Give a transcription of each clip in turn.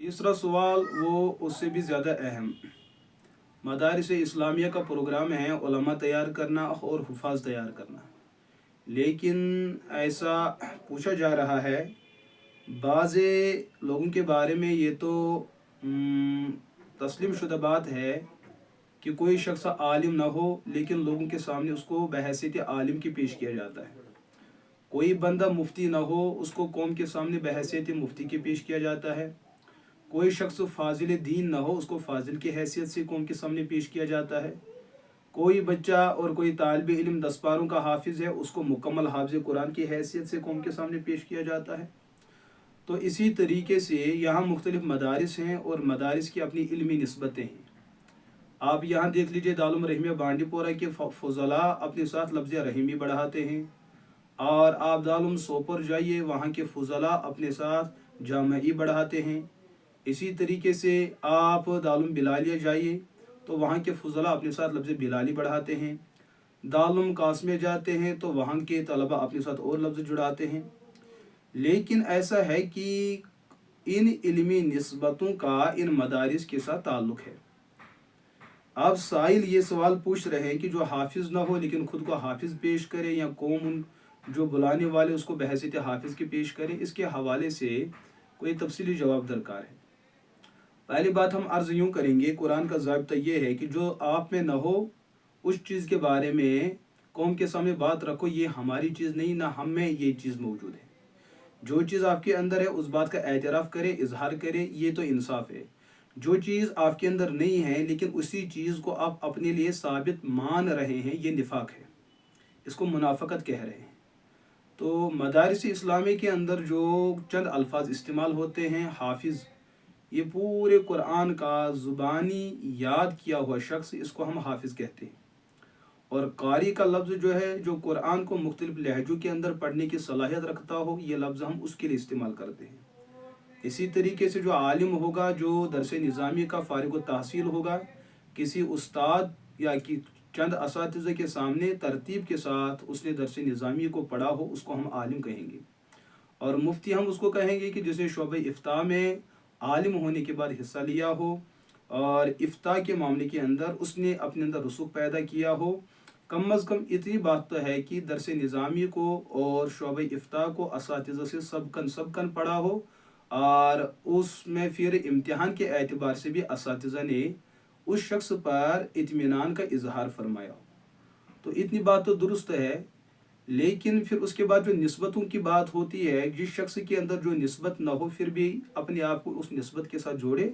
तीसरा सवाल वो उससे भी ज़्यादा अहम, मदारिस इस्लामिया का प्रोग्राम है उलमा तैयार करना और हुफ़ाज़ तैयार करना, लेकिन ऐसा पूछा जा रहा है बाज़े लोगों के बारे में, ये तो तस्लीम शुदा बात है कि कोई शख्स आलिम ना हो लेकिन लोगों के सामने उसको बहैसियत आलिम की पेश किया जाता है। कोई बंदा मुफ्ती ना हो, उसको कौम के सामने बहैसियत मुफ्ती की पेश किया जाता है। कोई शख्स फाजिल दीन ना हो, उसको फाजिल की हैसियत से कौम के सामने पेश किया जाता है। कोई बच्चा और कोई तालिब इल्म 10 पारों का हाफिज़ है, उसको मुकम्मल हाफिज़ कुरान की हैसियत से कौम के सामने पेश किया जाता है। तो इसी तरीके से यहाँ मुख्तलिफ मदारिस हैं और मदारिस की अपनी इल्मी निस्बतें हैं। आप यहाँ देख लीजिए दारुल रहीमिया बांडीपोरा के फजला अपने साथ लफ्ज़ रहीमी बढ़ाते हैं, और आप दारुल सोपर जाइए, वहाँ के फजला अपने साथ जामई बढ़ाते हैं। इसी तरीके से आप दारुल बिलालिया जाइए तो वहाँ के फजला अपने साथ लफ्ज़ बिलाली बढ़ाते हैं। दारुल कासमे जाते हैं तो वहाँ के तलबा अपने साथ और लफ्ज़ जुड़ाते हैं। लेकिन ऐसा है कि इन इल्मी निस्बतों का इन मदारिस के साथ ताल्लुक़ है। अब साइल ये सवाल पूछ रहे हैं कि जो हाफिज़ ना हो लेकिन ख़ुद को हाफिज़ पेश करे, या कौम जो बुलाने वाले उसको बहैसियत हाफिज़ की पेश करे, इसके हवाले से कोई तफसीली जवाब दरकार है। पहली बात हम अर्ज़ यूँ करेंगे, कुरान का ज़ाब्ता ये है कि जो आप में ना हो उस चीज़ के बारे में कौम के सामने बात रखो, ये हमारी चीज़ नहीं, ना हम में ये चीज़ मौजूद है। जो चीज़ आपके अंदर है उस बात का एतराफ़ करे, इजहार करे, ये तो इंसाफ है। जो चीज़ आपके अंदर नहीं है लेकिन उसी चीज़ को आप अपने लिए साबित मान रहे हैं, ये निफाक है, इसको मुनाफकत कह रहे हैं। तो मदारिस इस्लामी के अंदर जो चंद अल्फाज इस्तेमाल होते हैं, हाफिज़, ये पूरे कुरान का ज़ुबानी याद किया हुआ शख्स, इसको हम हाफिज़ कहते हैं। और कारी का लफ्ज़ जो है, जो कुरान को मुख्तलिफ लहजों के अंदर पढ़ने की सलाहियत रखता हो, ये लफ्ज़ हम उसके लिए इस्तेमाल करते हैं। इसी तरीके से जो आलिम होगा, जो दरस निज़ामी का फ़ारिग तहसील होगा, किसी उस्ताद या कि चंद असातिज़ा के सामने तरतीब के साथ उसने दरस निज़ामी को पढ़ा हो, उसको हम आलिम कहेंगे। और मुफ्ती हम उसको कहेंगे कि जिसे शोबे इफ्ता में आलिम होने के बाद हिस्सा लिया हो और इफ्ता के मामले के अंदर उसने अपने अंदर रसूख पैदा किया हो। कम अज़ कम इतनी बात तो है कि दरस निज़ामी को और शोबे इफ्ता को असातिज़ा से सबकन पढ़ा हो, और उसमें फिर इम्तिहान के एतबार से भी असातिज़ा ने उस शख्स पर इत्मीनान का इजहार फरमाया हो। तो इतनी बात तो दुरुस्त है, लेकिन फिर उसके बाद जो निस्बतों की बात होती है, जिस शख्स के अंदर जो निस्बत ना हो फिर भी अपने आप को उस निस्बत के साथ जोड़े,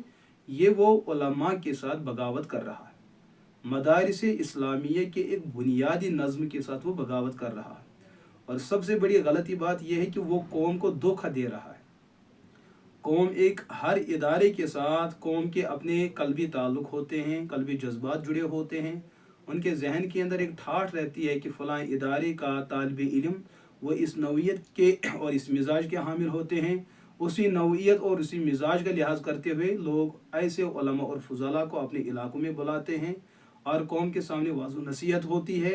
ये वो उलमा के साथ बगावत कर रहा है। मदारिस इस्लामिया के एक बुनियादी नज़्म के साथ वो बगावत कर रहा है। और सबसे बड़ी गलती बात यह है कि वो कौम को धोखा दे रहा है। कौम एक हर इदारे के साथ कौम के अपने कल्बी ताल्लुक़ होते हैं, कल्बी जज्बात जुड़े होते हैं। उनके जहन के अंदर एक ठाठ रहती है कि फ़लाँ इदारे का तालिब इल्म वो इस नौइयत के और इस मिजाज के हामिल होते हैं। उसी नौइयत और उसी मिजाज का लिहाज करते हुए लोग ऐसे उलमा और फुज़ला को अपने इलाकों में बुलाते हैं और कौम के सामने वाज़ो नसीहत होती है,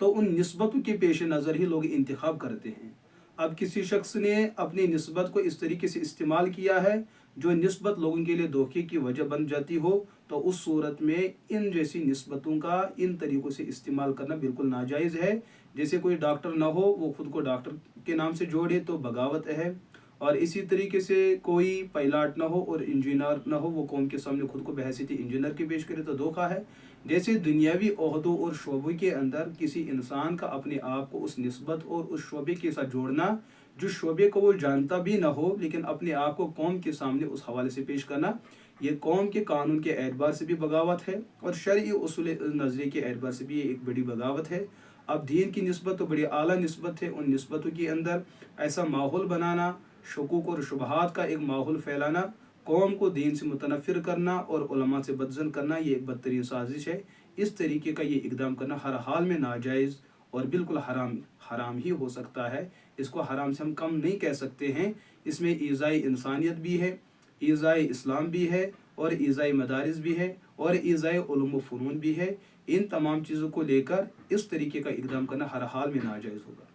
तो उन निस्बतों के पेश नज़र ही लोग इंतखाब करते हैं। अब किसी शख्स ने अपनी निस्बत को इस तरीके से इस्तेमाल किया है जो निस्बत लोगों के लिए धोखे की वजह बन जाती हो, तो उस सूरत में इन जैसी निस्बतों का इन तरीक़ों से इस्तेमाल करना बिल्कुल नाजायज़ है। जैसे कोई डॉक्टर ना हो, वो ख़ुद को डॉक्टर के नाम से जोड़े तो बगावत है। और इसी तरीके से कोई पायलट ना हो और इंजीनियर ना हो, वो कौम के सामने खुद को बहैसियत इंजीनियर की पेश करे तो धोखा है। जैसे दुनियावी ओहदों और शोबों के अंदर किसी इंसान का अपने आप को उस निस्बत और उस शोबे के साथ जोड़ना, जो शोबे को वो जानता भी ना हो लेकिन अपने आप को कौम के सामने उस हवाले से पेश करना, ये कौम के कानून के एतबार से भी बगावत है और शरई उसूल नज़रिए के एतबार से भी ये एक बड़ी बगावत है। अब दीन की निस्बत तो बड़ी आला निस्बत है, उन निस्बतों के अंदर ऐसा माहौल बनाना, शुकूक और शुबहात का एक माहौल फैलाना, कौम को दीन से मुतनफ़िर करना और उलमा से बदज़न करना, ये एक बदतरीन साजिश है। इस तरीके का ये इक़दाम करना हर हाल में नाजायज़ और बिल्कुल हराम ही हो सकता है। इसको हराम से हम कम नहीं कह सकते हैं। इसमें ईज़ाए इंसानियत भी है, ईज़ाए इस्लाम भी है, और ईज़ाए मदारिस भी है, और ईज़ाए उलूम व फ़नून भी है। इन तमाम चीज़ों को लेकर इस तरीके का इक़दाम करना हर हाल में नाजायज़ होगा।